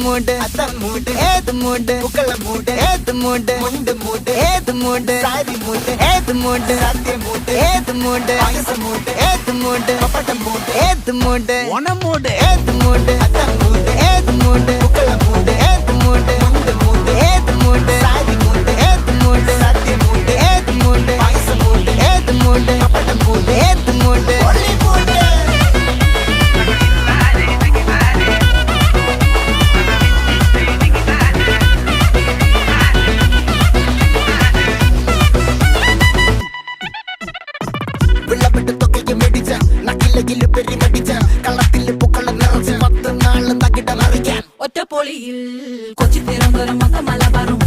மூடு அதான் மூடு ஏது மூடு புக்கல மூடு ஏது மூடு முண்டு மூடு ஏது மூடு சாரி மூடு ஏது மூடு சத்திய மூடு ஏது மூடு ஆயச மூடு ஏது மூடு பப்பட்ட மூடு ஏது மூடு ஒன மூடு ஏது மூடு அதான் மூடு ஏது மூடு புக்கல மூடு ஏது மூடு முண்டு மூடு ஏது மூடு சாரி மூடு ஏது மூடு சத்திய மூடு ஏது மூடு ஆயச மூடு ஏது மூடு பப்பட்ட மூடு ஏது மூடு ஒளி மூடு വിളവിട്ട് തൊക്കയ്ക്ക് മേടിച്ച നക്കിലകില് പെരി മേടിച്ച കള്ളത്തില് പൂക്കള നിറച്ച് 10 നാള് തകിട മറിക്കാൻ ഒറ്റപ്പൊളിയിൽ കൊച്ചി തിരുവനന്തപുരം മൊത്തം മലബാറും